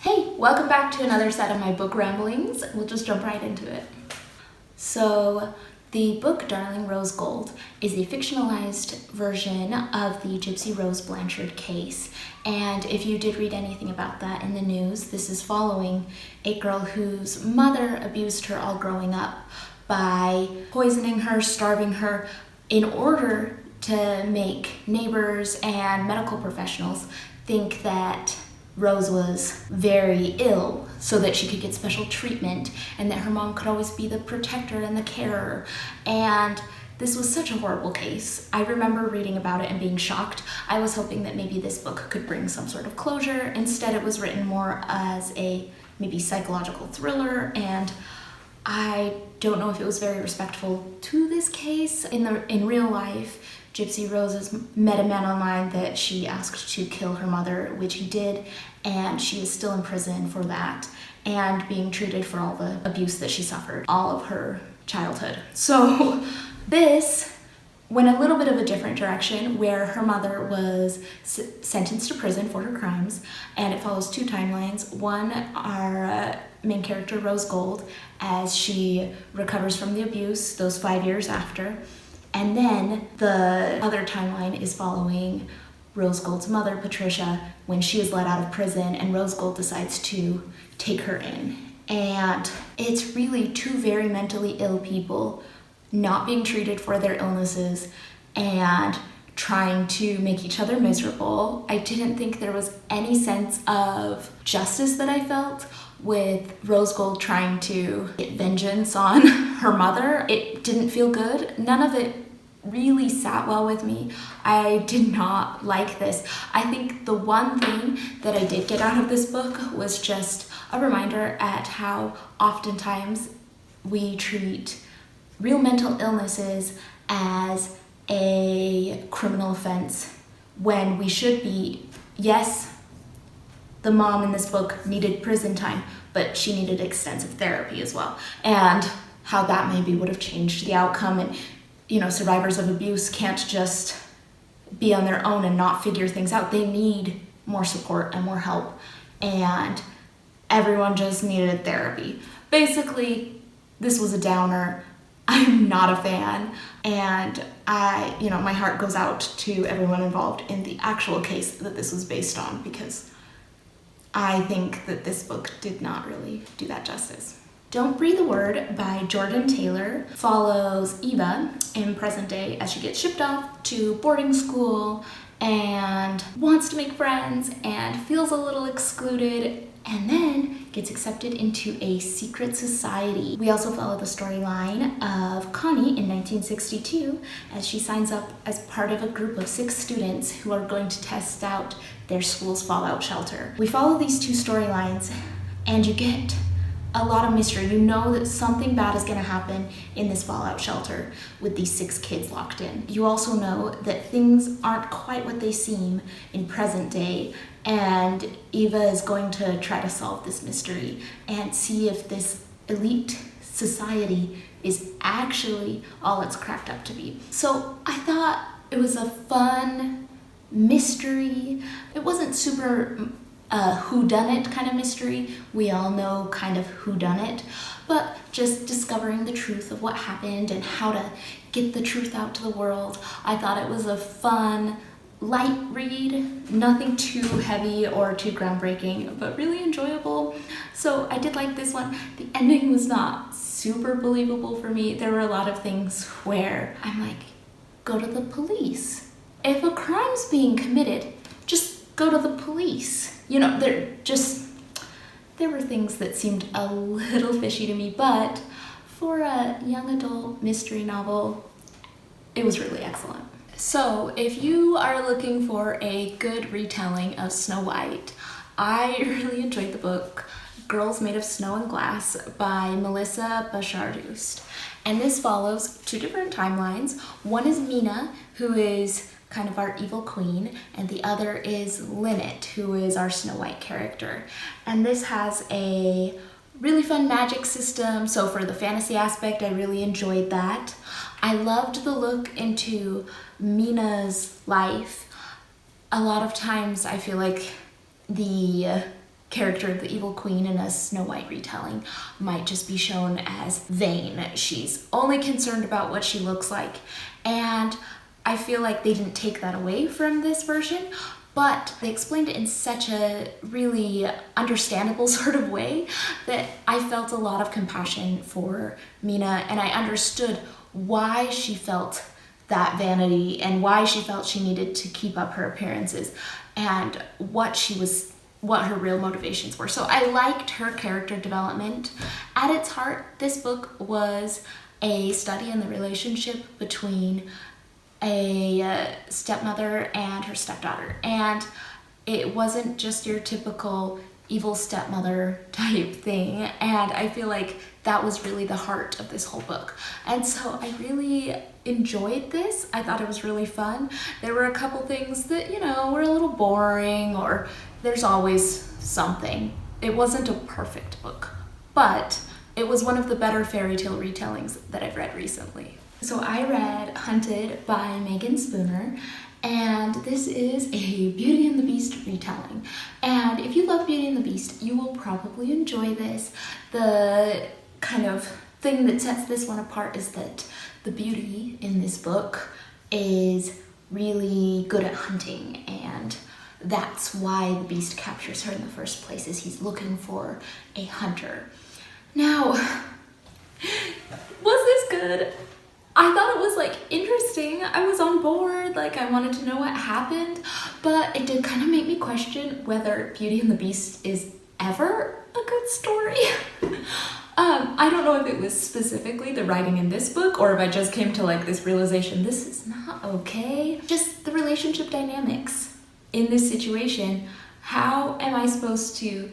Hey, welcome back to another set of my book ramblings. We'll just jump right into it. So, the book Darling Rose Gold is a fictionalized version of the Gypsy Rose Blanchard case. And if you did read anything about that in the news, this is following a girl whose mother abused her all growing up by poisoning her, starving her, in order to make neighbors and medical professionals think that Rose was very ill so that she could get special treatment and that her mom could always be the protector and the carer. And this was such a horrible case. I remember reading about it and being shocked. I was hoping that maybe this book could bring some sort of closure. Instead, it was written more as a maybe psychological thriller, and I don't know if it was very respectful to this case. In real life, Gypsy Rose has met a man online that she asked to kill her mother, which he did, and she is still in prison for that and being treated for all the abuse that she suffered all of her childhood. So this went a little bit of a different direction, where her mother was sentenced to prison for her crimes, and it follows two timelines. One, our main character, Rose Gold, as she recovers from the abuse those 5 years after. And then the other timeline is following Rose Gold's mother, Patricia, when she is let out of prison and Rose Gold decides to take her in. And it's really two very mentally ill people not being treated for their illnesses and trying to make each other miserable. I didn't think there was any sense of justice that I felt with Rose Gold trying to get vengeance on her mother. It didn't feel good. None of it really sat well with me. I did not like this. I think the one thing that I did get out of this book was just a reminder at how oftentimes we treat real mental illnesses as a criminal offense when we should be. Yes, the mom in this book needed prison time, but she needed extensive therapy as well, and how that maybe would have changed the outcome. And survivors of abuse can't just be on their own and not figure things out. They need more support and more help, and everyone just needed therapy. Basically, this was a downer. I'm not a fan, and my heart goes out to everyone involved in the actual case that this was based on, because I think that this book did not really do that justice. Don't Breathe a Word by Jordan Taylor follows Eva in present day as she gets shipped off to boarding school and wants to make friends and feels a little excluded, and then gets accepted into a secret society. We also follow the storyline of Connie in 1962 as she signs up as part of a group of 6 students who are going to test out their school's fallout shelter. We follow these two storylines and you get a lot of mystery. You know that something bad is going to happen in this fallout shelter with these 6 kids locked in. You also know that things aren't quite what they seem in present day, and Eva is going to try to solve this mystery and see if this elite society is actually all it's cracked up to be. So I thought it was a fun mystery. It wasn't super whodunit kind of mystery. We all know kind of whodunit, but just discovering the truth of what happened and how to get the truth out to the world. I thought it was a fun, light read, nothing too heavy or too groundbreaking, but really enjoyable. So I did like this one. The ending was not super believable for me. There were a lot of things where I'm like, go to the police. If a crime's being committed, just go to the police. There were things that seemed a little fishy to me, but for a young adult mystery novel, it was really excellent. So if you are looking for a good retelling of Snow White, I really enjoyed the book Girls Made of Snow and Glass by Melissa Bashardust. And this follows 2 different timelines. One is Mina, who is kind of our evil queen, and the other is Lynette, who is our Snow White character. And this has a really fun magic system, so for the fantasy aspect, I really enjoyed that. I loved the look into Mina's life. A lot of times I feel like the character of the evil queen in a Snow White retelling might just be shown as vain. She's only concerned about what she looks like. And I feel like they didn't take that away from this version, but they explained it in such a really understandable sort of way that I felt a lot of compassion for Mina, and I understood why she felt that vanity and why she felt she needed to keep up her appearances and what her real motivations were. So I liked her character development. At its heart, this book was a study in the relationship between a stepmother and her stepdaughter. And it wasn't just your typical evil stepmother type thing. And I feel like that was really the heart of this whole book. And so I really enjoyed this. I thought it was really fun. There were a couple things that, were a little boring, or there's always something. It wasn't a perfect book, but it was one of the better fairy tale retellings that I've read recently. So I read Hunted by Megan Spooner, and this is a Beauty and the Beast retelling. And if you love Beauty and the Beast, you will probably enjoy this. The kind of thing that sets this one apart is that the beauty in this book is really good at hunting, and that's why the Beast captures her in the first place, is he's looking for a hunter. Now, was this good? I thought it was interesting. I was on board, I wanted to know what happened, but it did kind of make me question whether Beauty and the Beast is ever a good story. I don't know if it was specifically the writing in this book, or if I just came to this realization, this is not okay. Just the relationship dynamics in this situation. How am I supposed to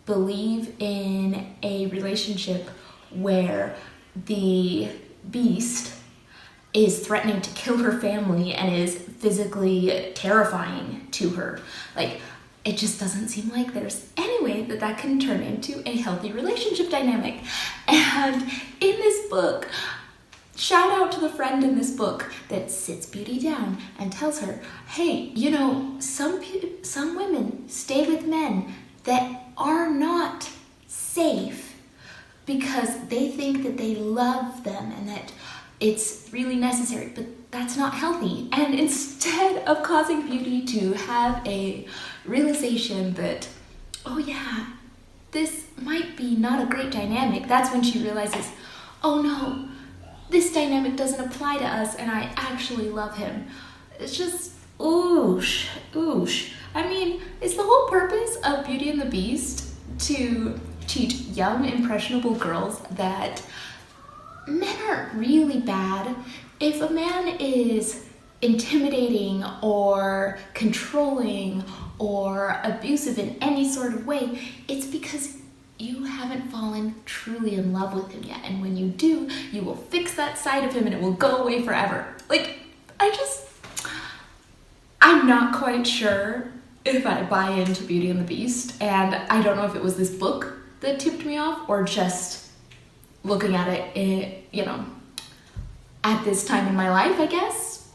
believe in a relationship where the Beast is threatening to kill her family and is physically terrifying to her? It just doesn't seem like there's any way that can turn into a healthy relationship dynamic. And in this book, shout out to the friend in this book that sits Beauty down and tells her, hey, some women stay with men that are not safe because they think that they love them and that it's really necessary, but that's not healthy. And instead of causing Beauty to have a realization that, oh yeah, this might be not a great dynamic, that's when she realizes, oh no, this dynamic doesn't apply to us and I actually love him. It's just, oosh. I mean, is the whole purpose of Beauty and the Beast to teach young, impressionable girls that men aren't really bad? If a man is intimidating or controlling or abusive in any sort of way, it's because you haven't fallen truly in love with him yet. And when you do, you will fix that side of him and it will go away forever. I'm not quite sure if I buy into Beauty and the Beast, and I don't know if it was this book that tipped me off or just looking at it, at this time in my life, I guess.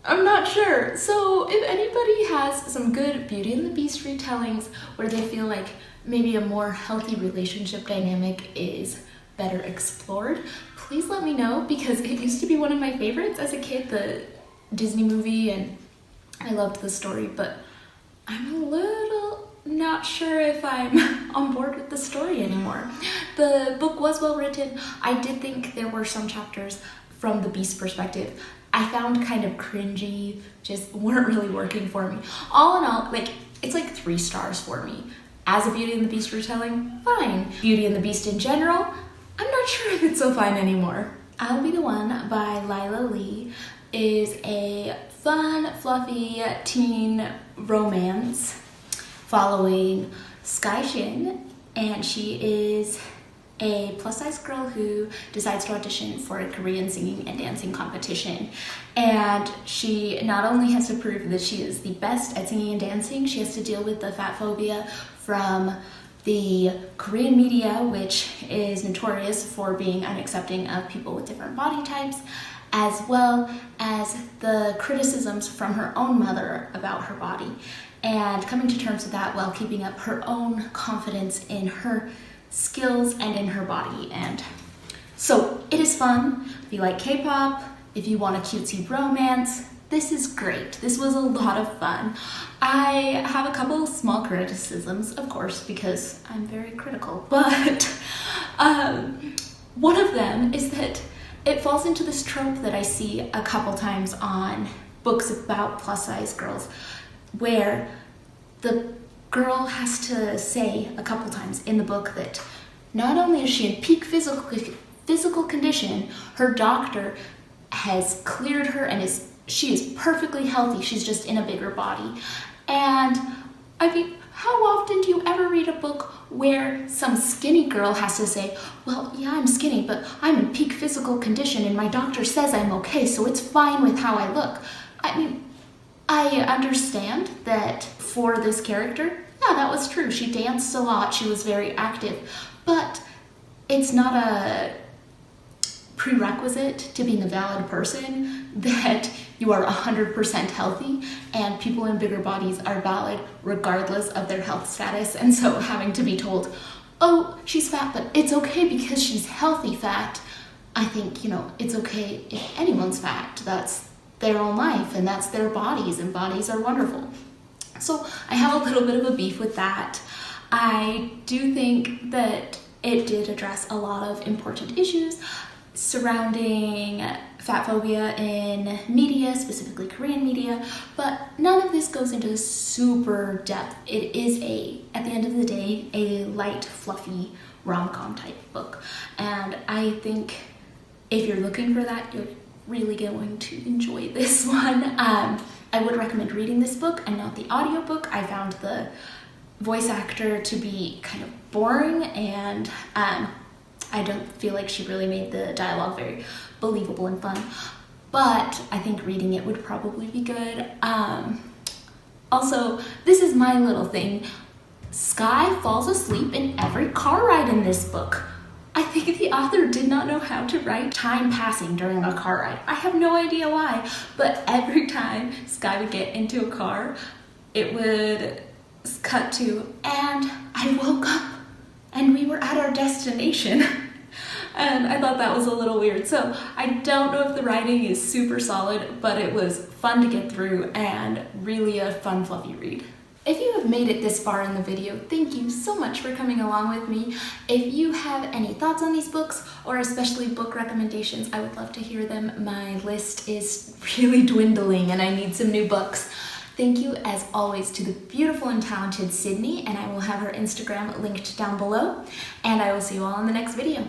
I'm not sure. So if anybody has some good Beauty and the Beast retellings where they feel like maybe a more healthy relationship dynamic is better explored, please let me know, because it used to be one of my favorites as a kid, the Disney movie, and I loved the story, but I'm a little not sure if I'm on board with the story anymore. The book was well written. I did think there were some chapters from the Beast perspective I found kind of cringy, just weren't really working for me. All in all, it's 3 stars for me. As a Beauty and the Beast retelling, fine. Beauty and the Beast in general, I'm not sure if it's so fine anymore. I'll Be the One by Lila Lee is a fun, fluffy teen romance following Sky Shin, and she is a plus-size girl who decides to audition for a Korean singing and dancing competition. And she not only has to prove that she is the best at singing and dancing, she has to deal with the fat phobia from the Korean media, which is notorious for being unaccepting of people with different body types, as well as the criticisms from her own mother about her body. and coming to terms with that while keeping up her own confidence in her skills and in her body. And so it is fun. If you like K-pop, if you want a cutesy romance, this is great. This was a lot of fun. I have a couple of small criticisms, of course, because I'm very critical, but one of them is that it falls into this trope that I see a couple times on books about plus-size girls, where the girl has to say a couple times in the book that not only is she in peak physical condition, her doctor has cleared her and she is perfectly healthy, she's just in a bigger body. And I mean, how often do you ever read a book where some skinny girl has to say, well, yeah, I'm skinny, but I'm in peak physical condition and my doctor says I'm okay, so it's fine with how I look. I mean, I understand that for this character, yeah, that was true. She danced a lot, she was very active, but it's not a prerequisite to being a valid person that you are 100% healthy, and people in bigger bodies are valid regardless of their health status. And so having to be told, oh, she's fat, but it's okay because she's healthy fat, I think, it's okay if anyone's fat. That's their own life and that's their bodies, and bodies are wonderful. So I have a little bit of a beef with that. I do think that it did address a lot of important issues surrounding fat phobia in media, specifically Korean media, but none of this goes into super depth. It is at the end of the day, a light, fluffy rom-com type book. And I think if you're looking for that, you're really going to enjoy this one. I would recommend reading this book and not the audiobook. I found the voice actor to be kind of boring, and I don't feel like she really made the dialogue very believable and fun, but I think reading it would probably be good. Also, this is my little thing. Sky falls asleep in every car ride in this book. I think the author did not know how to write time passing during a car ride. I have no idea why, but every time Sky would get into a car, it would cut to, and I woke up and we were at our destination. And I thought that was a little weird. So I don't know if the writing is super solid, but it was fun to get through and really a fun, fluffy read. If you have made it this far in the video, thank you so much for coming along with me. If you have any thoughts on these books, or especially book recommendations, I would love to hear them. My list is really dwindling and I need some new books. Thank you, as always, to the beautiful and talented Sydney, and I will have her Instagram linked down below. And I will see you all in the next video.